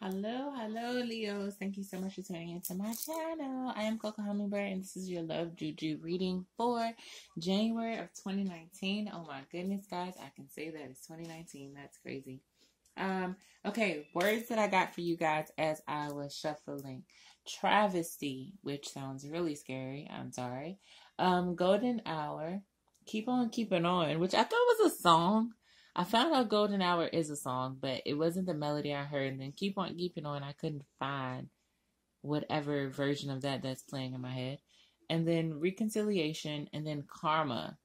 Hello, Leos. Thank you so much for tuning into my channel. I am Coco Hummingbird, and this is your Love JuJu reading for January of 2019. Oh my goodness, guys, I can say that it's 2019. That's crazy. Okay, words that I got for you guys as I was shuffling. Travesty, which sounds really scary. I'm sorry. Golden hour. Keep on keeping on, which I thought was a song. I found out Golden Hour is a song, but it wasn't the melody I heard. And then Keep On Keeping On, I couldn't find whatever version of that that's playing in my head. And then Reconciliation, and then Karma.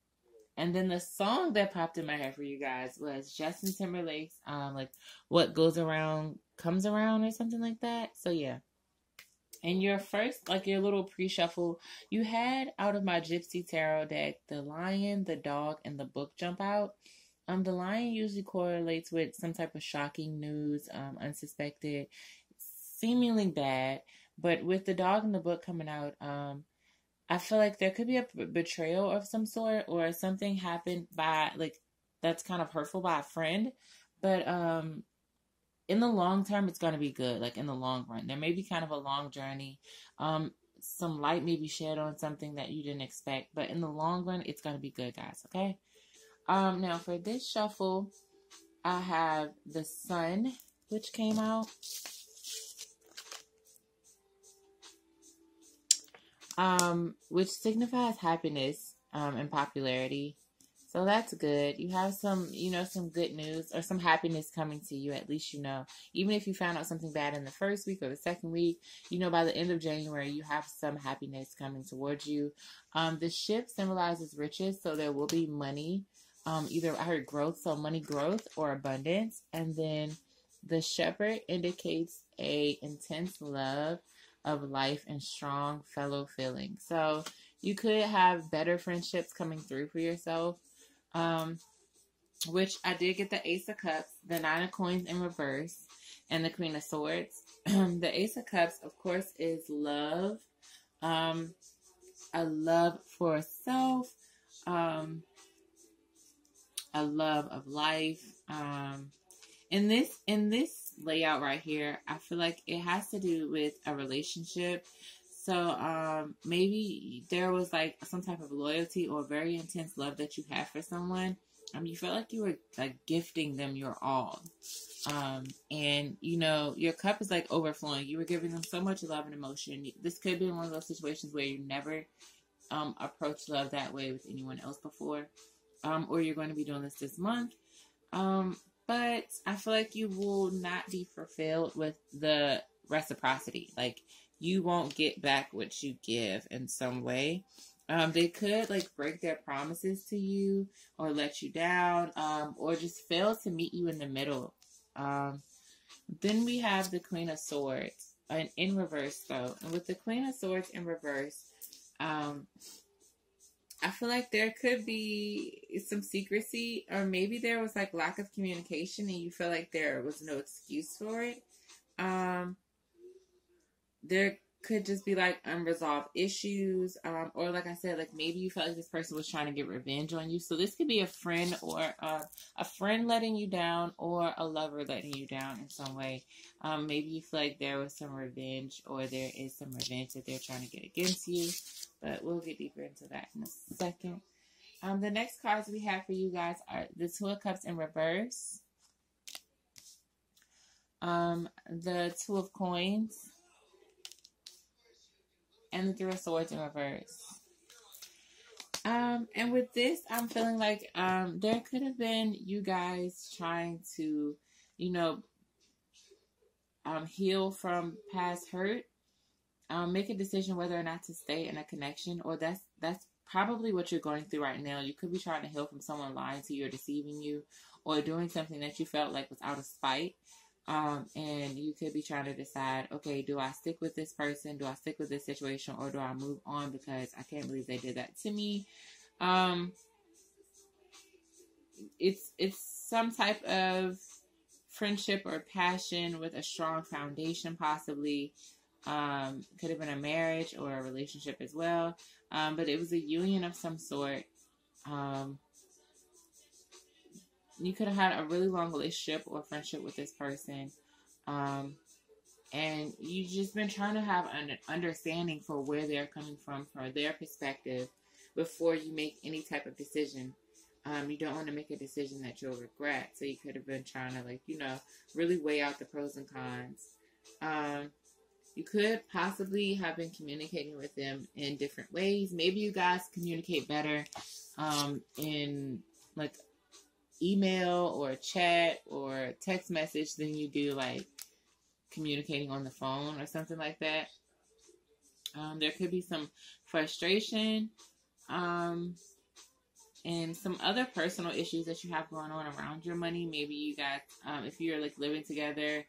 And then the song that popped in my head for you guys was Justin Timberlake's, like What Goes Around Comes Around or something like that. So yeah. And your first, like your little pre-shuffle, you had out of my Gypsy Tarot deck, the lion, the dog, and the book jump out. The lion usually correlates with some type of shocking news, unsuspected, seemingly bad. But with the dog and the book coming out, I feel like there could be a betrayal of some sort, or something happened by, like, that's kind of hurtful by a friend. But in the long term, it's going to be good. Like in the long run, there may be kind of a long journey. Some light may be shed on something that you didn't expect, but in the long run, it's going to be good, guys. Okay. Now for this shuffle, I have the Sun, which came out. Which signifies happiness, and popularity. So that's good. You have some, some good news or some happiness coming to you, at least Even if you found out something bad in the first week or the second week, by the end of January, you have some happiness coming towards you. The ship symbolizes riches, so there will be money. Either I heard growth, so money growth or abundance. And then the shepherd indicates a intense love of life and strong fellow feelings. So you could have better friendships coming through for yourself. Which I did get the Ace of Cups, the Nine of Coins in reverse, and the Queen of Swords. The Ace of Cups, of course, is love. A love for self. A love of life. In this layout right here, I feel like it has to do with a relationship. So maybe there was like some type of loyalty or very intense love that you had for someone. You felt like you were like gifting them your all. And your cup is like overflowing. You were giving them so much love and emotion. This could be one of those situations where you never approached love that way with anyone else before. Or you're going to be doing this month. But I feel like you will not be fulfilled with the reciprocity. Like, you won't get back what you give in some way. They could, like, break their promises to you or let you down, or just fail to meet you in the middle. Then we have the Queen of Swords in reverse, though. And with the Queen of Swords in reverse, I feel like there could be some secrecy, or maybe there was like lack of communication and you feel like there was no excuse for it. There could just be like unresolved issues, or like I said, like maybe you felt like this person was trying to get revenge on you. So this could be a friend, or a friend letting you down, or a lover letting you down in some way. Maybe you feel like there was some revenge, or there is some revenge that they're trying to get against you. But we'll get deeper into that in a second. The next cards we have for you guys are the Two of Cups in reverse, the Two of Coins, and the Three of Swords in reverse. And with this, I'm feeling like there could have been you guys trying to, heal from past hurt. Make a decision whether or not to stay in a connection, or that's probably what you're going through right now. You could be trying to heal from someone lying to you or deceiving you, or doing something that you felt like was out of spite. And you could be trying to decide, okay, do I stick with this person? Do I stick with this situation? Or do I move on because I can't believe they did that to me? It's some type of friendship or passion with a strong foundation, possibly. Could have been a marriage or a relationship as well. But it was a union of some sort. You could have had a really long relationship or friendship with this person. And you've just been trying to have an understanding for where they're coming from their perspective, before you make any type of decision. You don't want to make a decision that you'll regret. So you could have been trying to, like, really weigh out the pros and cons. You could possibly have been communicating with them in different ways. Maybe you guys communicate better in like email or chat or text message than you do like communicating on the phone or something like that. There could be some frustration and some other personal issues that you have going on around your money. Maybe you guys, if you're like living together,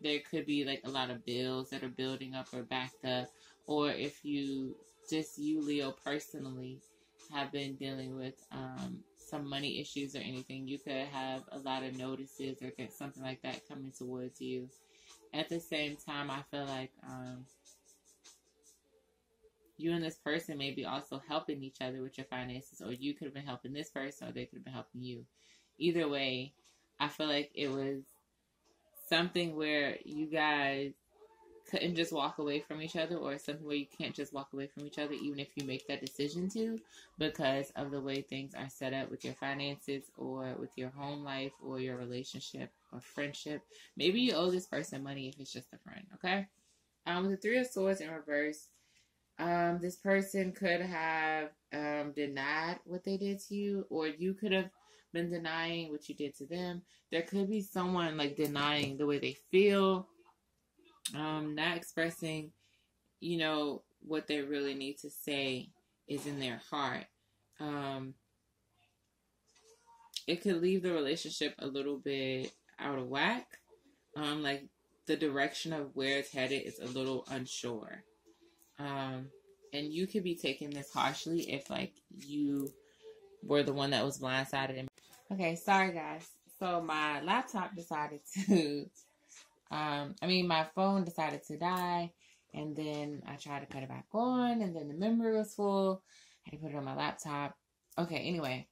there could be like a lot of bills that are building up or backed up. Or if you, just you, Leo, personally have been dealing with some money issues or anything, you could have a lot of notices or get something like that coming towards you. At the same time, I feel like you and this person may be also helping each other with your finances, or you could have been helping this person, or they could have been helping you. Either way, I feel like it was something where you guys couldn't just walk away from each other, or something where you can't just walk away from each other even if you make that decision to, because of the way things are set up with your finances or with your home life or your relationship or friendship. Maybe you owe this person money if it's just a friend, okay? With the Three of Swords in reverse, this person could have denied what they did to you, or you could have been denying what you did to them. There could be someone like denying the way they feel, not expressing, what they really need to say is in their heart. It could leave the relationship a little bit out of whack. Like the direction of where it's headed is a little unsure. And you could be taking this harshly if like you were the one that was blindsided. Okay, sorry guys. So my laptop decided to, my phone decided to die, and then I tried to cut it back on, and then the memory was full. I had to put it on my laptop. Okay, anyway.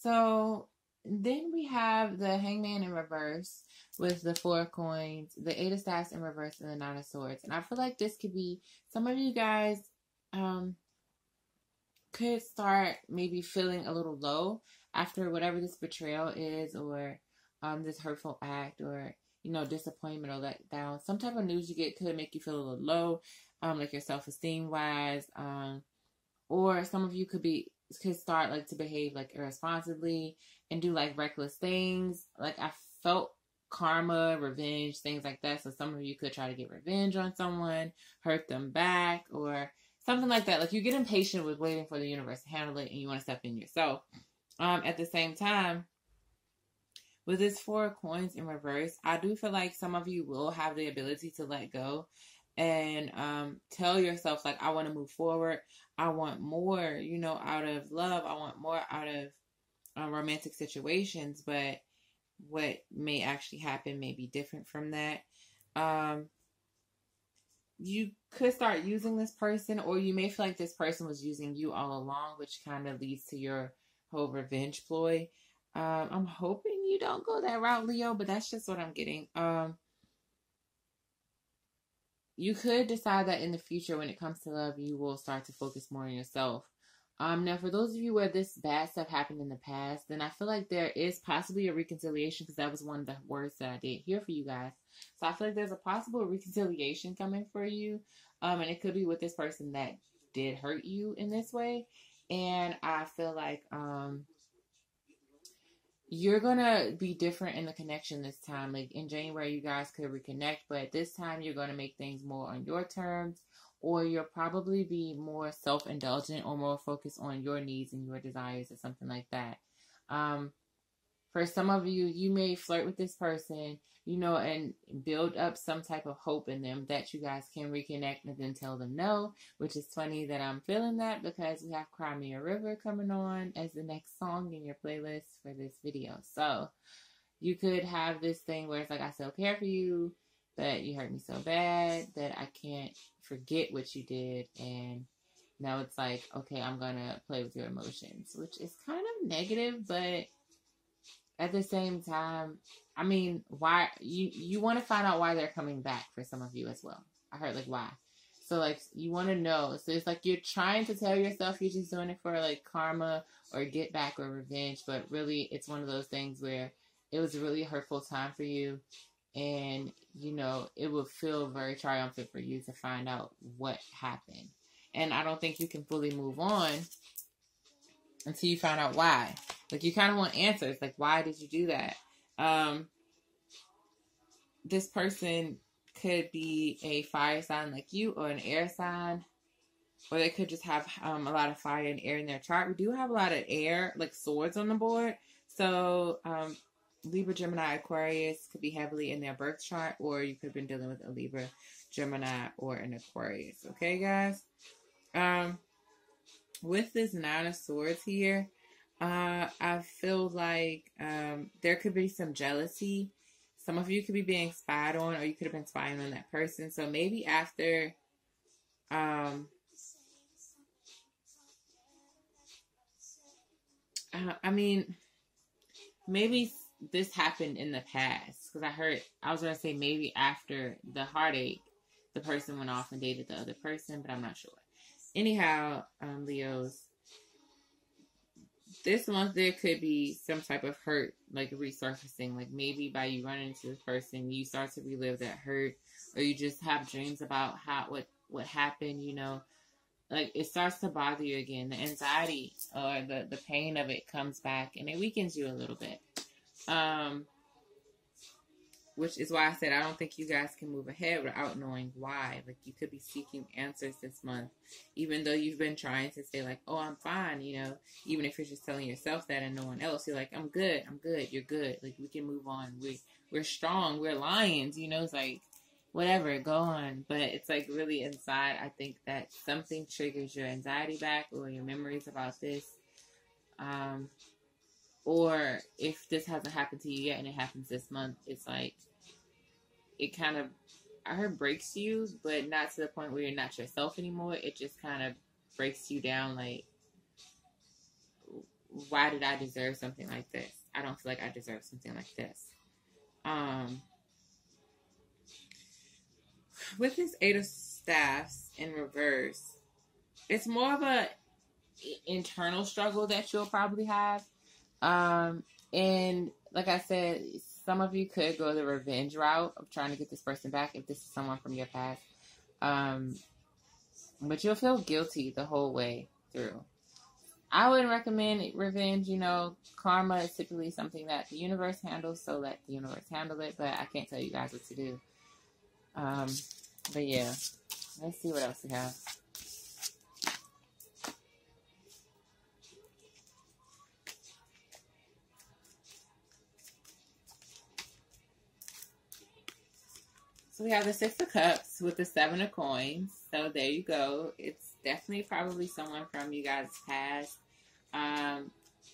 So then we have the Hangman in reverse with the 4 of coins, the 8 of staffs in reverse, and the 9 of swords. And I feel like this could be, some of you guys could start maybe feeling a little low after whatever this betrayal is, or this hurtful act, or disappointment or letdown. Some type of news you get could make you feel a little low, like your self-esteem wise, or some of you could start like to behave like irresponsibly and do like reckless things. Like I felt karma, revenge, things like that. So some of you could try to get revenge on someone, hurt them back, or something like that. Like you get impatient with waiting for the universe to handle it, and you want to step in yourself. At the same time, with this 4 of coins in reverse, I do feel like some of you will have the ability to let go and tell yourself, like, I want to move forward. I want more, out of love. I want more out of romantic situations. But what may actually happen may be different from that. You could start using this person, or you may feel like this person was using you all along, which kind of leads to your whole revenge ploy. I'm hoping you don't go that route, Leo, but that's just what I'm getting. You could decide that in the future, when it comes to love, you will start to focus more on yourself. Now, for those of you where this bad stuff happened in the past, then I feel like there is possibly a reconciliation, because that was one of the words that I did hear for you guys. So I feel like there's a possible reconciliation coming for you. And it could be with this person that did hurt you in this way. And I feel like you're going to be different in the connection this time. Like in January, you guys could reconnect, but this time you're going to make things more on your terms, or you'll probably be more self-indulgent or more focused on your needs and your desires or something like that. For some of you, you may flirt with this person, and build up some type of hope in them that you guys can reconnect, and then tell them no, which is funny that I'm feeling that, because we have Cry Me a River coming on as the next song in your playlist for this video. So you could have this thing where it's like, I still care for you, but you hurt me so bad that I can't forget what you did. And now it's like, okay, I'm going to play with your emotions, which is kind of negative, but at the same time, I mean, why you want to find out why they're coming back for some of you as well. I heard like why. So like you want to know. So it's like you're trying to tell yourself you're just doing it for like karma or get back or revenge, but really it's one of those things where it was a really hurtful time for you, and you know it would feel very triumphant for you to find out what happened. And I don't think you can fully move on until you find out why. Like you kind of want answers, like why did you do that? This person could be a fire sign like you, or an air sign, or they could just have a lot of fire and air in their chart. We do have a lot of air, like swords on the board. So Libra, Gemini, Aquarius could be heavily in their birth chart, or you could have been dealing with a Libra, Gemini, or an Aquarius. Okay, guys? With this Nine of Swords here, I feel like there could be some jealousy. Some of you could be being spied on, or you could have been spying on that person. So maybe after, I mean, maybe this happened in the past. Because I was going to say maybe after the heartache, the person went off and dated the other person, but I'm not sure. Anyhow, Leos, this month there could be some type of hurt, like resurfacing. Like maybe by you running into this person, you start to relive that hurt, or you just have dreams about what happened. You know, like it starts to bother you again. The anxiety or the pain of it comes back, and it weakens you a little bit. Which is why I said I don't think you guys can move ahead without knowing why. Like, you could be seeking answers this month, even though you've been trying to say, like, oh, I'm fine, you know. Even if you're just telling yourself that and no one else, you're like, I'm good, you're good. Like, we can move on. We're strong, we're lions, you know. It's like, whatever, go on. But it's like really inside, I think that something triggers your anxiety back, or your memories about this. Or if this hasn't happened to you yet and it happens this month, it's like, it kind of, I heard breaks you, but not to the point where you're not yourself anymore. It just kind of breaks you down, like, why did I deserve something like this? I don't feel like I deserve something like this. With this Eight of Staffs in reverse, it's more of a internal struggle that you'll probably have. And like I said, some of you could go the revenge route of trying to get this person back if this is someone from your past. But you'll feel guilty the whole way through. I wouldn't recommend revenge. You know, karma is typically something that the universe handles, so let the universe handle it. But I can't tell you guys what to do. But yeah, let's see what else we have. So we have the Six of Cups with the Seven of Coins. So there you go. It's definitely probably someone from you guys' past.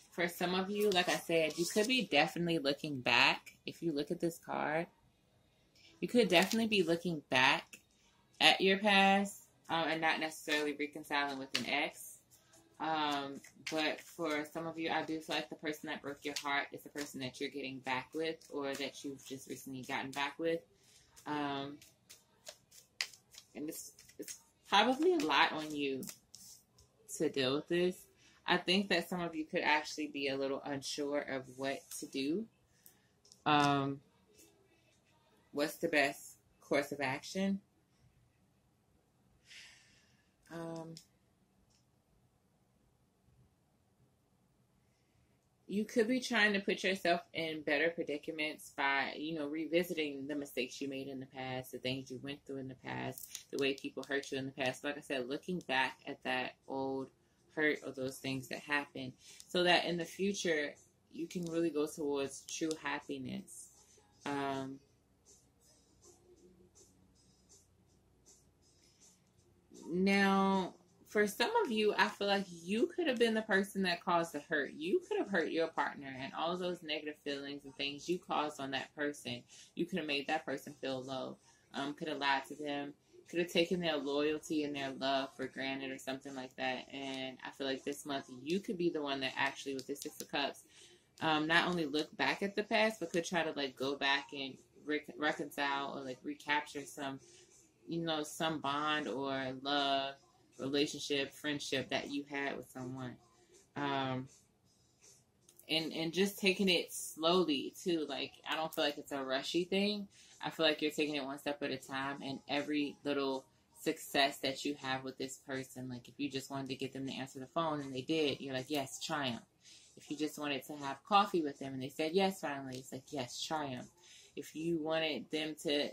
For some of you, like I said, you could be definitely looking back. If you look at this card, you could definitely be looking back at your past and not necessarily reconciling with an ex. But for some of you, I do feel like the person that broke your heart is the person that you're getting back with, or that you've just recently gotten back with. And it's probably a lot on you to deal with this. I think that some of you could actually be a little unsure of what to do. What's the best course of action? You could be trying to put yourself in better predicaments by, you know, revisiting the mistakes you made in the past, the things you went through in the past, the way people hurt you in the past. Like I said, looking back at that old hurt or those things that happened, so that in the future you can really go towards true happiness. Now, for some of you, I feel like you could have been the person that caused the hurt. You could have hurt your partner, and all those negative feelings and things you caused on that person, you could have made that person feel low. Could have lied to them. Could have taken their loyalty and their love for granted or something like that. And I feel like this month, you could be the one that actually, with this Six of Cups, not only look back at the past, but could try to like go back and reconcile or like recapture some, some bond or love, relationship, friendship that you had with someone. And just taking it slowly too. Like, I don't feel like it's a rushy thing. I feel like you're taking it one step at a time, and every little success that you have with this person, like if you just wanted to get them to answer the phone and they did, you're like, yes, triumph. If you just wanted to have coffee with them and they said yes finally, it's like, yes, triumph. If you wanted them to,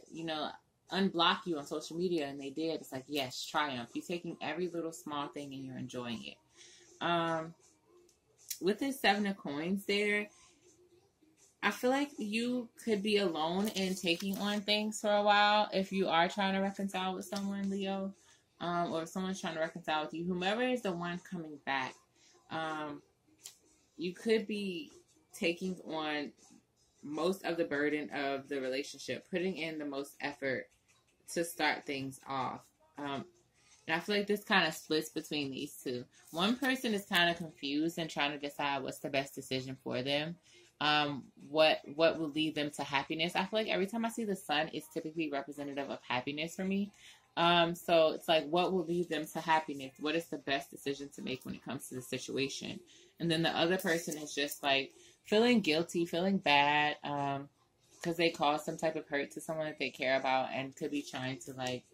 unblock you on social media and they did, it's like, yes, triumph. You're taking every little small thing and you're enjoying it. With this 7 of coins there, I feel like you could be alone and taking on things for a while if you are trying to reconcile with someone, Leo, or if someone's trying to reconcile with you. Whomever is the one coming back, you could be taking on most of the burden of the relationship, putting in the most effort to start things off. And I feel like this kind of splits between these two. One person is kind of confused and trying to decide what's the best decision for them. What will lead them to happiness. I feel like every time I see the sun, it's typically representative of happiness for me. So it's like, what will lead them to happiness? What is the best decision to make when it comes to the situation? And then the other person is just like feeling guilty, feeling bad, because they caused some type of hurt to someone that they care about, and could be trying to like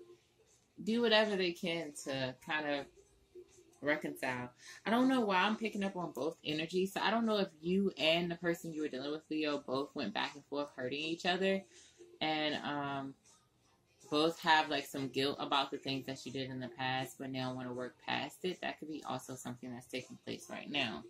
do whatever they can to kind of reconcile. I don't know why I'm picking up on both energies. So I don't know if you and the person you were dealing with, Leo, both went back and forth hurting each other, and both have like some guilt about the things that you did in the past, but now want to work past it. That could be also something that's taking place right now.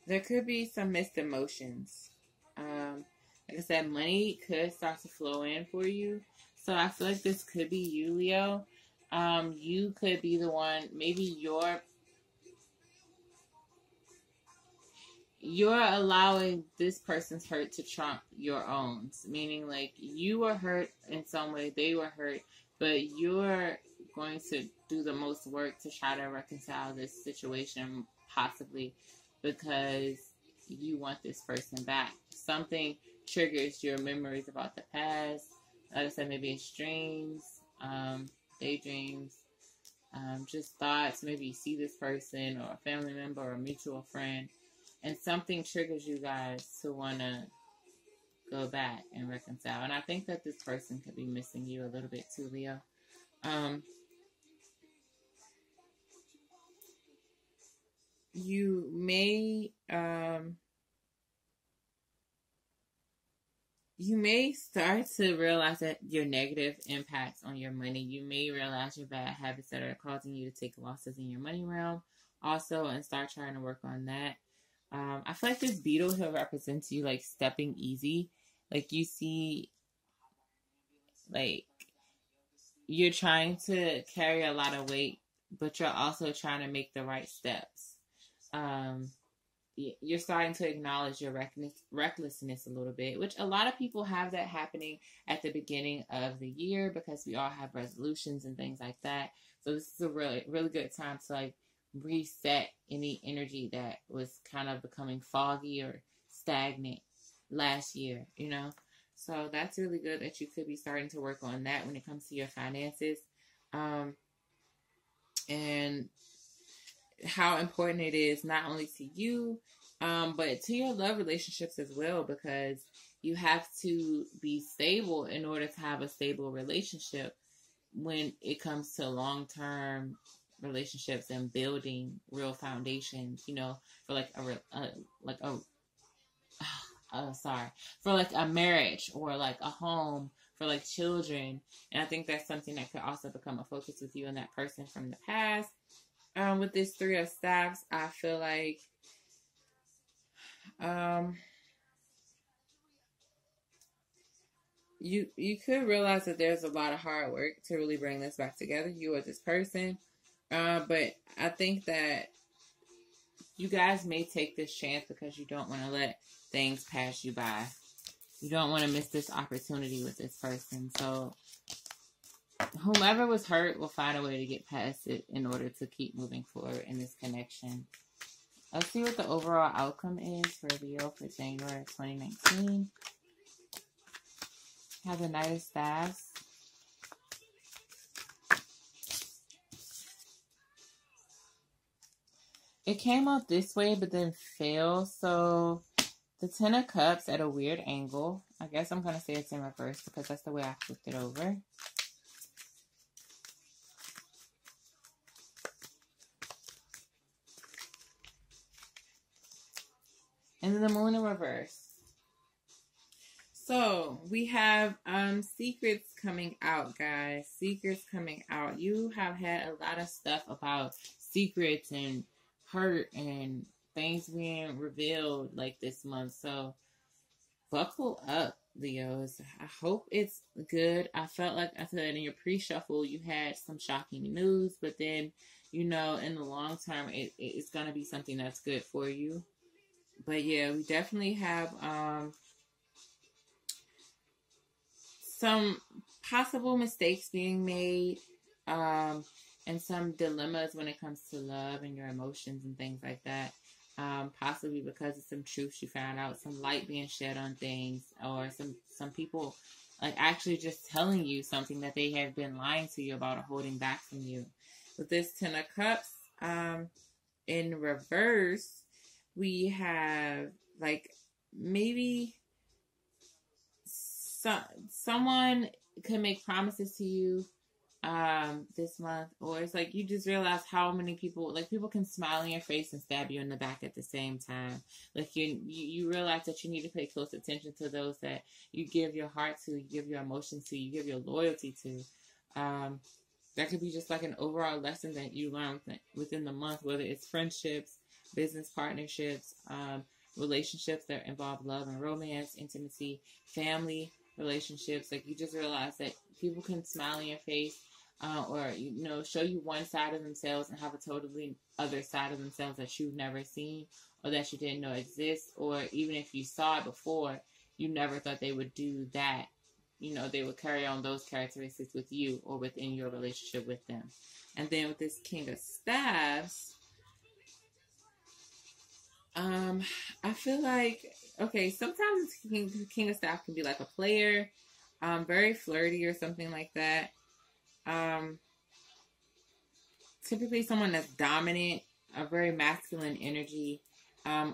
There could be some mixed emotions. Like I said, money could start to flow in for you. So I feel like this could be you, Leo. You could be the one, maybe you're allowing this person's hurt to trump your own. Meaning like you were hurt in some way, they were hurt, but you're going to do the most work to try to reconcile this situation, possibly because you want this person back. Something triggers your memories about the past. Like I said, maybe it's dreams, daydreams, just thoughts. Maybe you see this person or a family member or a mutual friend, and something triggers you guys to want to go back and reconcile. And I think that this person could be missing you a little bit too, Leo. You may start to realize that your negative impacts on your money. You may realize your bad habits that are causing you to take losses in your money realm also, and start trying to work on that. I feel like this beetle here represents you like stepping easy. Like you see, like you're trying to carry a lot of weight, but you're also trying to make the right steps. You're starting to acknowledge your recklessness a little bit, which a lot of people have that happening at the beginning of the year because we all have resolutions and things like that. So this is a really, really good time to like reset any energy that was kind of becoming foggy or stagnant last year, So that's really good that you could be starting to work on that when it comes to your finances. And how important it is not only to you, but to your love relationships as well, because you have to be stable in order to have a stable relationship when it comes to long-term relationships and building real foundations, for like for like a marriage or like a home, for like children. And I think that's something that could also become a focus with you and that person from the past. With this 3 of Staffs, I feel like you could realize that there's a lot of hard work to really bring this back together, you or this person. But I think that you guys may take this chance because you don't want to let things pass you by. You don't want to miss this opportunity with this person. So whomever was hurt will find a way to get past it in order to keep moving forward in this connection. Let's see what the overall outcome is for Leo for January 2019. Have the Knight of Staffs. It came out this way, but then fell. So the Ten of Cups at a weird angle. I guess I'm going to say it's in reverse because that's the way I flipped it over. And then the Moon in reverse. So we have secrets coming out, guys. Secrets coming out. You have had a lot of stuff about secrets and hurt and things being revealed like this month. So buckle up, Leos. I hope it's good. I felt like I said in your pre-shuffle you had some shocking news, but then, you know, in the long term it's going to be something that's good for you. But yeah, we definitely have some possible mistakes being made, and some dilemmas when it comes to love and your emotions and things like that. Possibly because of some truths you found out, some light being shed on things, or some people like actually just telling you something that they have been lying to you about or holding back from you. With this Ten of Cups in reverse, we have like maybe someone could make promises to you this month, or it's like you just realize how many people, like people can smile in your face and stab you in the back at the same time. Like you realize that you need to pay close attention to those that you give your heart to, you give your emotions to, you give your loyalty to. That could be just like an overall lesson that you learn within the month, whether it's friendships, business partnerships, relationships that involve love and romance, intimacy, family relationships. Like you just realize that people can smile in your face, or, you know, show you one side of themselves and have a totally other side of themselves that you've never seen or that you didn't know exists, or even if you saw it before, you never thought they would do that. You know, they would carry on those characteristics with you or within your relationship with them. And then with this King of Staffs, I feel like, okay, sometimes King of Staffs can be like a player, very flirty or something like that. Typically someone that's dominant, a very masculine energy,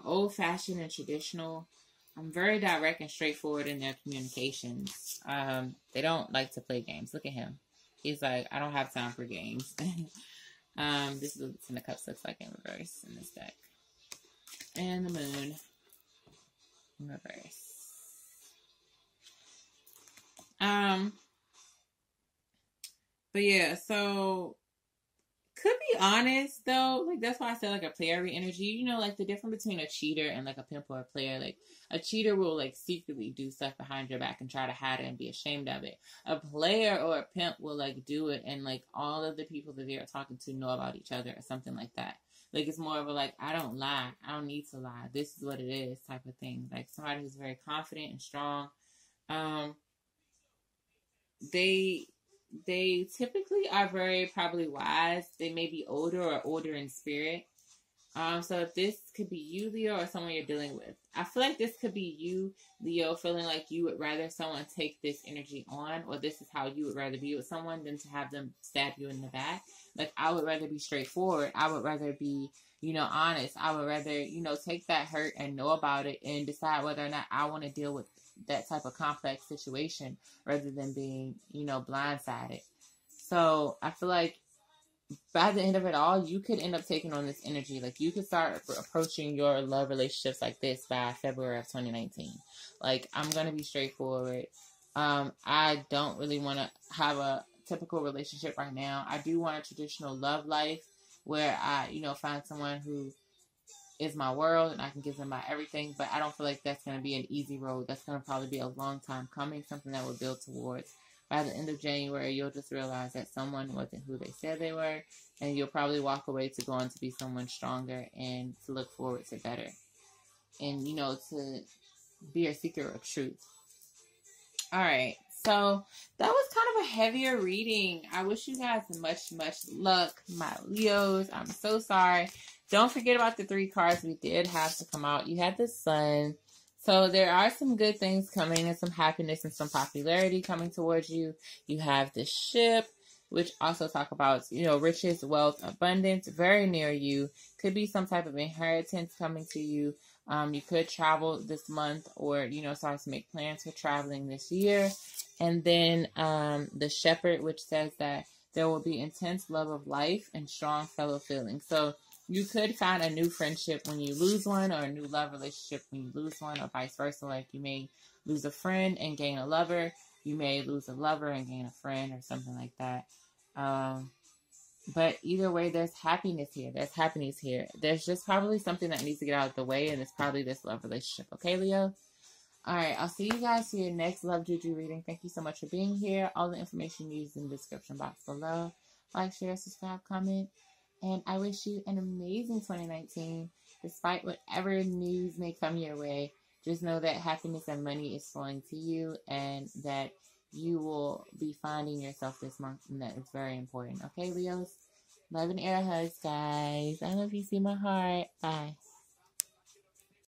old-fashioned and traditional. Very direct and straightforward in their communications. They don't like to play games. Look at him. He's like, I don't have time for games. This is what the Ten of Cups looks like in reverse in this deck. And the Moon in reverse. But yeah, so could be honest though. Like that's why I said like a player energy. You know, like the difference between a cheater and like a pimp or a player. Like a cheater will like secretly do stuff behind your back and try to hide it and be ashamed of it. A player or a pimp will like do it and like all of the people that they are talking to know about each other or something like that. Like it's more of a like, I don't lie. I don't need to lie. This is what it is type of thing. Like somebody who's very confident and strong. They typically are very probably wise. They may be older or older in spirit. So if this could be you, Leo, or someone you're dealing with, I feel like this could be you, Leo, feeling like you would rather someone take this energy on, or this is how you would rather be with someone than to have them stab you in the back. Like, I would rather be straightforward. I would rather be, you know, honest. I would rather, you know, take that hurt and know about it and decide whether or not I want to deal with that type of complex situation rather than being, you know, blindsided. So I feel like by the end of it all, you could end up taking on this energy. Like you could start approaching your love relationships like this by February of 2019. Like, I'm going to be straightforward. I don't really want to have a typical relationship right now. I do want a traditional love life where I, you know, find someone who is my world and I can give them my everything, but I don't feel like that's going to be an easy road. That's going to probably be a long time coming, something that we'll build towards by the end of January, you'll just realize that someone wasn't who they said they were, and you'll probably walk away to go on to be someone stronger and to look forward to better. And, you know, to be a seeker of truth. All right. So that was kind of a heavier reading. I wish you guys much luck, my Leos. I'm so sorry. Don't forget about the 3 cards we did have to come out. You had the Sun. So there are some good things coming and some happiness and some popularity coming towards you. You have the Ship, which also talk about, you know, riches, wealth, abundance, very near you. Could be some type of inheritance coming to you. You could travel this month, or, you know, start to make plans for traveling this year. And then the Shepherd, which says that there will be intense love of life and strong fellow feelings. So you could find a new friendship when you lose one, or a new love relationship when you lose one, or vice versa. Like, you may lose a friend and gain a lover. You may lose a lover and gain a friend, or something like that. But either way, there's happiness here. There's happiness here. There's just probably something that needs to get out of the way, and it's probably this love relationship. Okay, Leo? All right, I'll see you guys for your next Love JuJu reading. Thank you so much for being here. All the information used in the description box below. Like, share, subscribe, comment. And I wish you an amazing 2019. Despite whatever news may come your way, just know that happiness and money is flowing to you, and that you will be finding yourself this month, and that is very important. Okay, Leos? Love and air hugs, guys. I love you. See my heart. Bye.